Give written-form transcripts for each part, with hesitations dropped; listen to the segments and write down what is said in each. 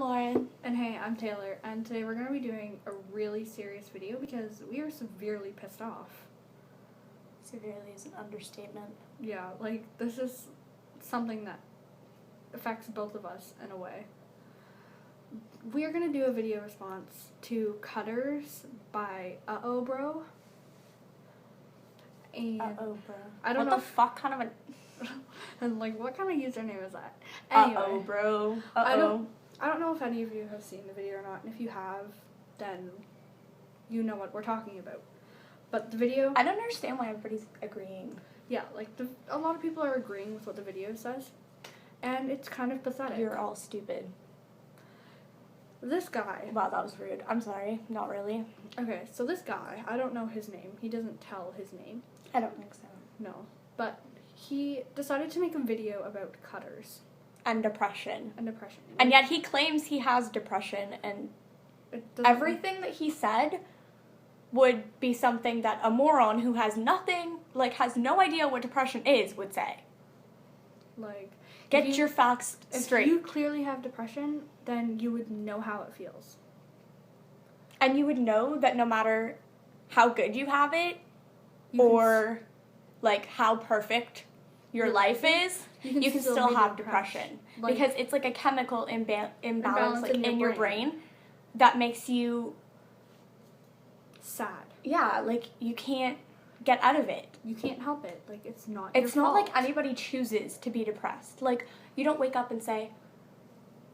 Lauren. And hey, I'm Taylor, and today we're going to be doing a really serious video because we are severely pissed off. Severely is an understatement. Yeah, like, this is something that affects both of us in a way. We are going to do a video response to Cutters by Uh-Oh Bro. And Uh-oh, bro. I don't what know the fuck kind of an... and like, what kind of username is that? Uh-oh, Anyway, bro. Uh-oh. I don't know if any of you have seen the video or not, and if you have, then you know what we're talking about. But the video... I don't understand why everybody's agreeing. Yeah, like, a lot of people are agreeing with what the video says, and it's kind of pathetic. You're all stupid. This guy... Wow, that was rude. I'm sorry. Not really. Okay, so this guy, I don't know his name. He doesn't tell his name. I don't think so. No. But he decided to make a video about Cutters. And depression. And depression. And yet he claims he has depression, and everything that he said would be something that a moron who has nothing, like, has no idea what depression is, would say. Like... Get your facts straight. If you clearly have depression, then you would know how it feels. And you would know that no matter how good you have it, or, like, how perfect your life is, you can still have depression. Like, because it's, like, a chemical imbalance like, in your brain that makes you... sad. Yeah, like, you can't get out of it. You can't help it. Like, it's not It's your not fault. like anybody chooses to be depressed. Like, you don't wake up and say,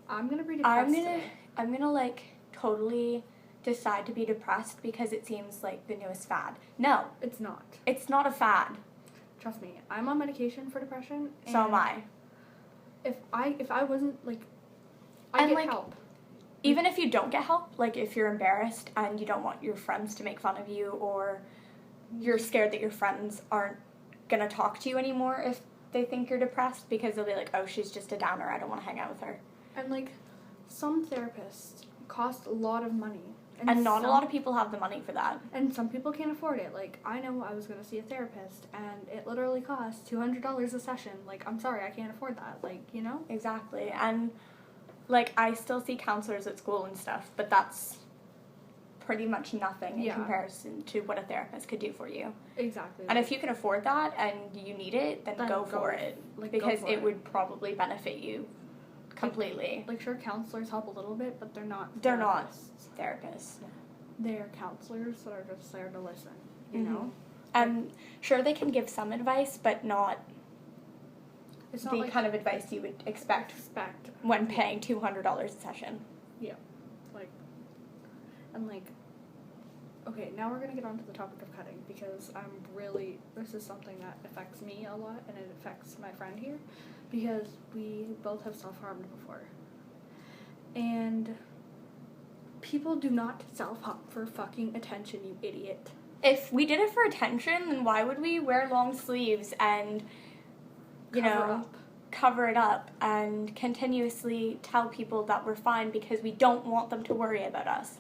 I'm gonna be depressed today. I'm gonna, like, totally decide to be depressed because it seems like the newest fad. No. It's not. It's not a fad. Trust me. I'm on medication for depression. So am I. If I wasn't, like, I and, get like, help. Even if you don't get help, like, if you're embarrassed and you don't want your friends to make fun of you, or you're scared that your friends aren't gonna talk to you anymore if they think you're depressed, because they'll be like, oh, she's just a downer, I don't want to hang out with her. And, like, some therapists cost a lot of money. And not a lot of people have the money for that. And some people can't afford it. Like, I know I was going to see a therapist, and it literally cost $200 a session. Like, I'm sorry, I can't afford that. Like, you know? Exactly. And, like, I still see counselors at school and stuff, but that's pretty much nothing in comparison to what a therapist could do for you. Exactly. And if you can afford that and you need it, then go for it. Like, because it would probably benefit you completely. Like, sure, counselors help a little bit, but they're not therapists. They're not therapists. They're counselors that are just there to listen, you know? And sure, they can give some advice, but not it's not the like kind of advice you would expect when paying $200 a session. Yeah. Like, and like, okay, now we're going to get on to the topic of cutting, because this is something that affects me a lot, and it affects my friend here, because we both have self-harmed before. And people do not self-harm for fucking attention, you idiot. If we did it for attention, then why would we wear long sleeves and, cover it up and continuously tell people that we're fine because we don't want them to worry about us?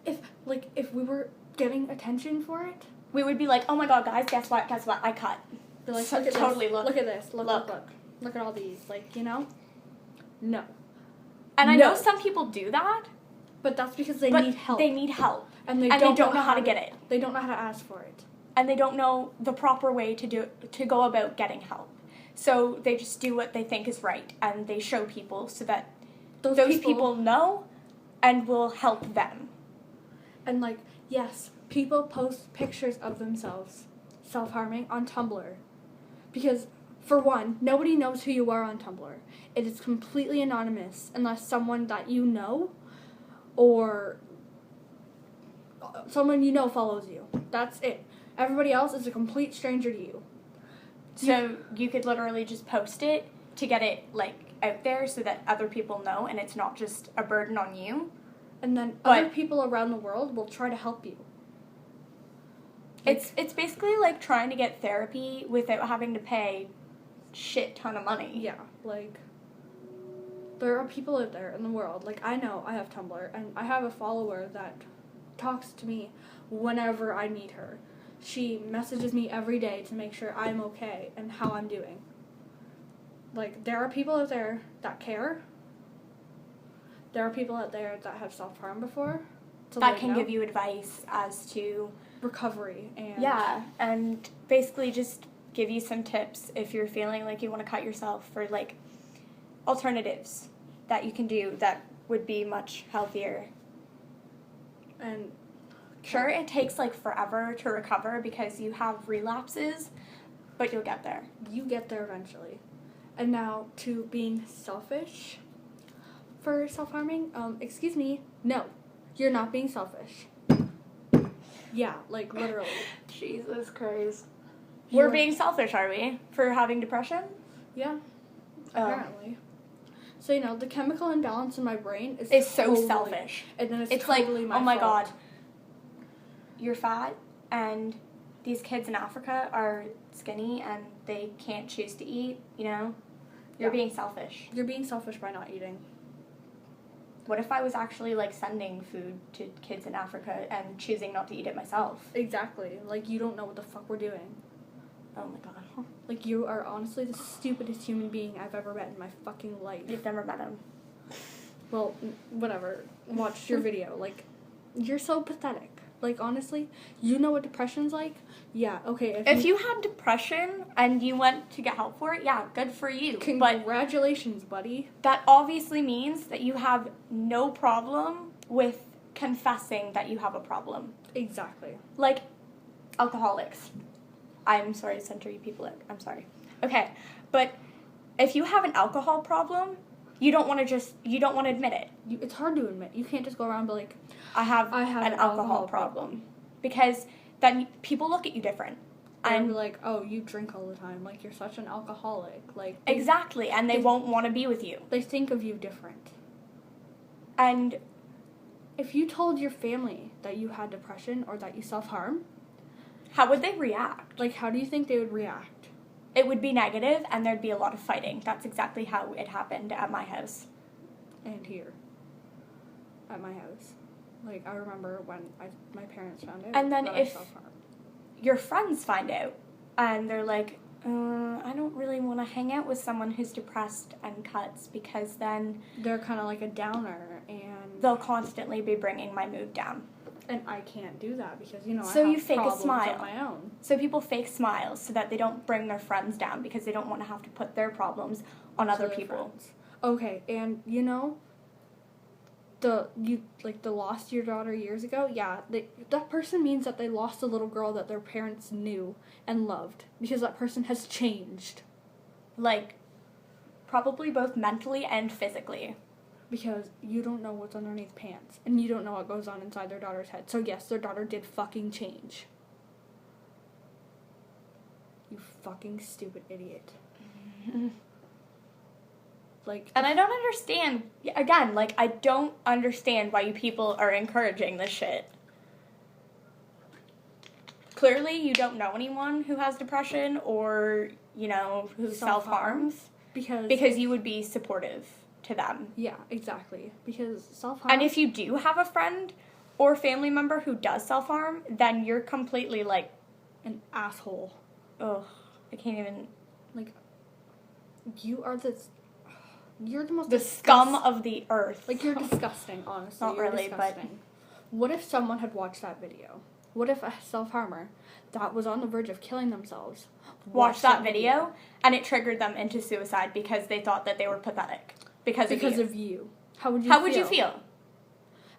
If we were getting attention for it, we would be like, oh my god, guys, guess what, I cut. They're like, so, look at totally this. Look at this, look at all these, like, you know? No. And I know some people do that, but that's because they need help. They need help. And they don't know how to get it. They don't know how to ask for it. And they don't know the proper way to go about getting help. So they just do what they think is right, and they show people so that those people know and will help them. And, like, yes, people post pictures of themselves self-harming on Tumblr. Because, for one, nobody knows who you are on Tumblr. It is completely anonymous unless someone that you know or someone you know follows you. That's it. Everybody else is a complete stranger to you. So you could literally just post it to get it, like, out there so that other people know and it's not just a burden on you. And then other people around the world will try to help you. It's basically like trying to get therapy without having to pay shit ton of money. Yeah, like, there are people out there in the world. Like, I know I have Tumblr, and I have a follower that talks to me whenever I need her. She messages me every day to make sure I'm okay and how I'm doing. Like, there are people out there that care. there are people out there that have self-harmed before. So that can give you advice as to recovery and yeah, and basically just give you some tips if you're feeling like you want to cut yourself, for like alternatives that you can do that would be much healthier. And sure, it takes like forever to recover because you have relapses, but you'll get there. You get there eventually. And now to being selfish for self-harming. Excuse me. No, you're not being selfish. Yeah, like literally. Jesus Christ. We're being selfish, are we? For having depression? Yeah, apparently. So, you know, the chemical imbalance in my brain is it's totally, so selfish. And then it's like, totally my oh my fault. God, you're fat and these kids in Africa are skinny and they can't choose to eat, you know? You're being selfish. You're being selfish by not eating. What if I was actually, like, sending food to kids in Africa and choosing not to eat it myself? Exactly. Like, you don't know what the fuck we're doing. Oh my God. Like, you are honestly the stupidest human being I've ever met in my fucking life. You've never met him. Well, whatever. Watched your video. Like, you're so pathetic. Like, honestly, you know what depression's like? Yeah, okay. If you had depression and you went to get help for it, yeah, good for you. Congratulations, buddy. That obviously means that you have no problem with confessing that you have a problem. Exactly. Like, alcoholics. I'm sorry to center you people out. I'm sorry. Okay, but if you have an alcohol problem, you don't want to admit it. It's hard to admit. You can't just go around and be like, I have an alcohol problem. Because then people look at you different. And be like, oh, you drink all the time. Like, you're such an alcoholic. Like exactly, and they won't want to be with you. They think of you different. And if you told your family that you had depression or that you self-harm, how would they react? Like, how do you think they would react? It would be negative, and there'd be a lot of fighting. That's exactly how it happened at my house. And here. At my house. Like, I remember when my parents found out. And then that if I self-harmed. Your friends find out, and they're like, I don't really want to hang out with someone who's depressed and cuts, because then they're kind of like a downer, and they'll constantly be bringing my mood down. And I can't do that because, you know, so I have you fake problems a smile of my own. So people fake smiles so that they don't bring their friends down because they don't want to have to put their problems on other people. Friends. Okay, and you know, the lost your daughter years ago. Yeah, that person means that they lost a little girl that their parents knew and loved because that person has changed. Like, probably both mentally and physically. Because you don't know what's underneath pants. And you don't know what goes on inside their daughter's head. So yes, their daughter did fucking change. You fucking stupid idiot. Like... And I don't understand... Again, like, I don't understand why you people are encouraging this shit. Clearly, you don't know anyone who has depression or, you know, who self-harms. Because you would be supportive to them. Yeah, exactly. Because self-harm... And if you do have a friend or family member who does self-harm, then you're completely, like... an asshole. Ugh. I can't even... Like, you're the most... The scum of the earth. Like, you're disgusting, honestly. Not really, but... What if someone had watched that video? What if a self-harmer that was on the verge of killing themselves watched that video and it triggered them into suicide because they thought that they were pathetic? Because of you. How would you feel?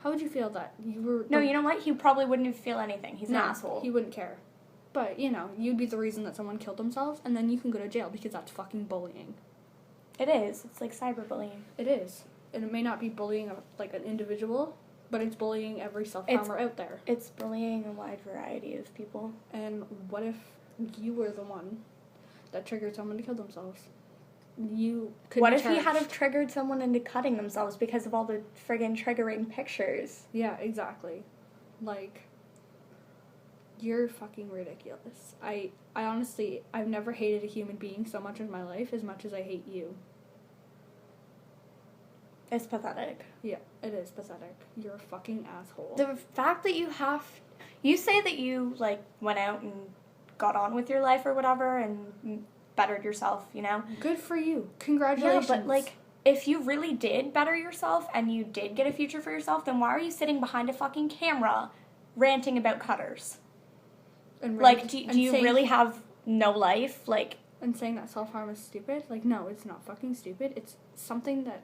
How would you feel that you were... No, you know what? He probably wouldn't feel anything. He's an asshole. He wouldn't care. But, you know, you'd be the reason that someone killed themselves, and then you can go to jail because that's fucking bullying. It is. It's like cyberbullying. It is. And it may not be bullying like an individual, but it's bullying every self-harmer out there. It's bullying a wide variety of people. And what if you were the one that triggered someone to kill themselves? You could What if he had have triggered someone into cutting themselves because of all the friggin' triggering pictures? Yeah, exactly. Like, you're fucking ridiculous. I honestly, I've never hated a human being so much in my life as much as I hate you. It's pathetic. Yeah, it is pathetic. You're a fucking asshole. The fact that you say that you, like, went out and got on with your life or whatever and bettered yourself, you know? Good for you. Congratulations. Yeah, but, like, if you really did better yourself and you did get a future for yourself, then why are you sitting behind a fucking camera ranting about cutters? And like, do you really have no life? Like, and saying that self-harm is stupid? Like, no, it's not fucking stupid. It's something that...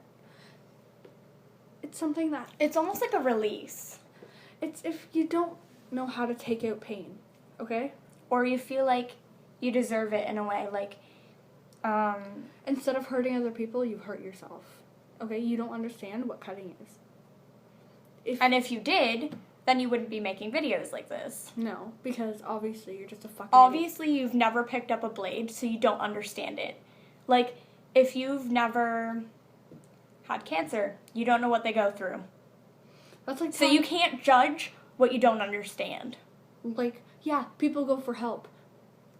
It's almost like a release. It's if you don't know how to take out pain, okay? Or you feel like you deserve it in a way, like, instead of hurting other people, you hurt yourself. Okay? You don't understand what cutting is. If you did, then you wouldn't be making videos like this. No, because obviously you're just a fucking Obviously you've never picked up a blade, so you don't understand it. Like, if you've never had cancer, you don't know what they go through. That's like... So you can't judge what you don't understand. Like, yeah, people go for help.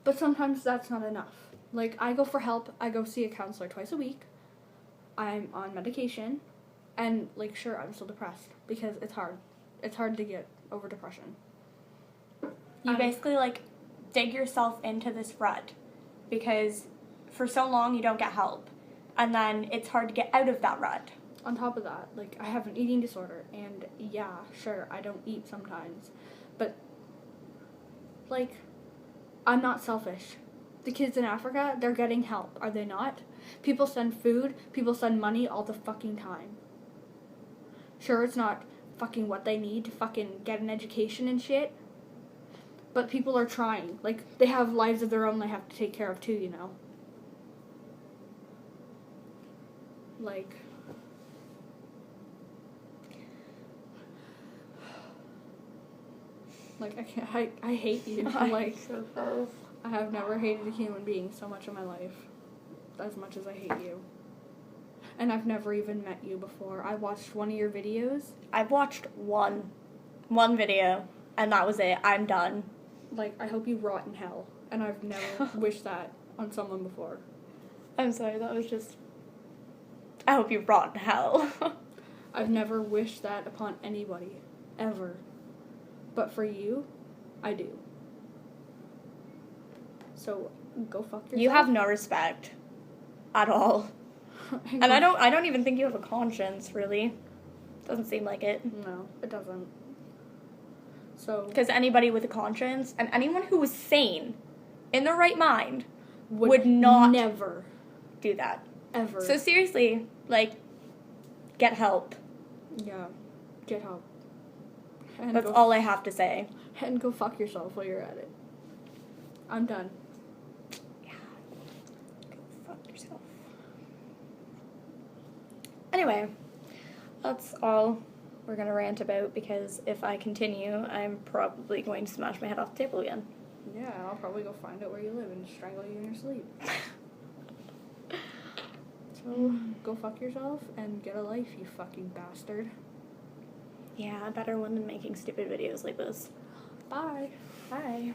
But sometimes that's not enough. Like, I go for help. I go see a counselor twice a week. I'm on medication. And, like, sure, I'm still depressed. Because it's hard. It's hard to get over depression. You basically, like, dig yourself into this rut. Because for so long you don't get help. And then it's hard to get out of that rut. On top of that, like, I have an eating disorder. And, yeah, sure, I don't eat sometimes. But, like, I'm not selfish. The kids in Africa, they're getting help, are they not? People send food, people send money all the fucking time. Sure, it's not fucking what they need to fucking get an education and shit. But people are trying. Like, they have lives of their own they have to take care of too, you know? Like... Like, I hate you. Like, I have never hated a human being so much in my life. As much as I hate you. And I've never even met you before. I watched one of your videos. I've watched one video, and that was it. I'm done. Like, I hope you rot in hell. And I've never wished that on someone before. I'm sorry, that was just... I hope you rot in hell. I've never wished that upon anybody. Ever. But for you, I do. So, go fuck yourself. You have no respect. At all. And I don't even think you have a conscience, really. Doesn't seem like it. No, it doesn't. So... Because anybody with a conscience, and anyone who was sane, in their right mind, would not... Never. Do that. Ever. So seriously, like, get help. Yeah. Get help. And that's all I have to say. And go fuck yourself while you're at it. I'm done. Yeah. Go fuck yourself. Anyway, that's all we're going to rant about, because if I continue, I'm probably going to smash my head off the table again. Yeah, I'll probably go find out where you live and strangle you in your sleep. So, go fuck yourself and get a life, you fucking bastard. Yeah, a better one than making stupid videos like this. Bye. Bye.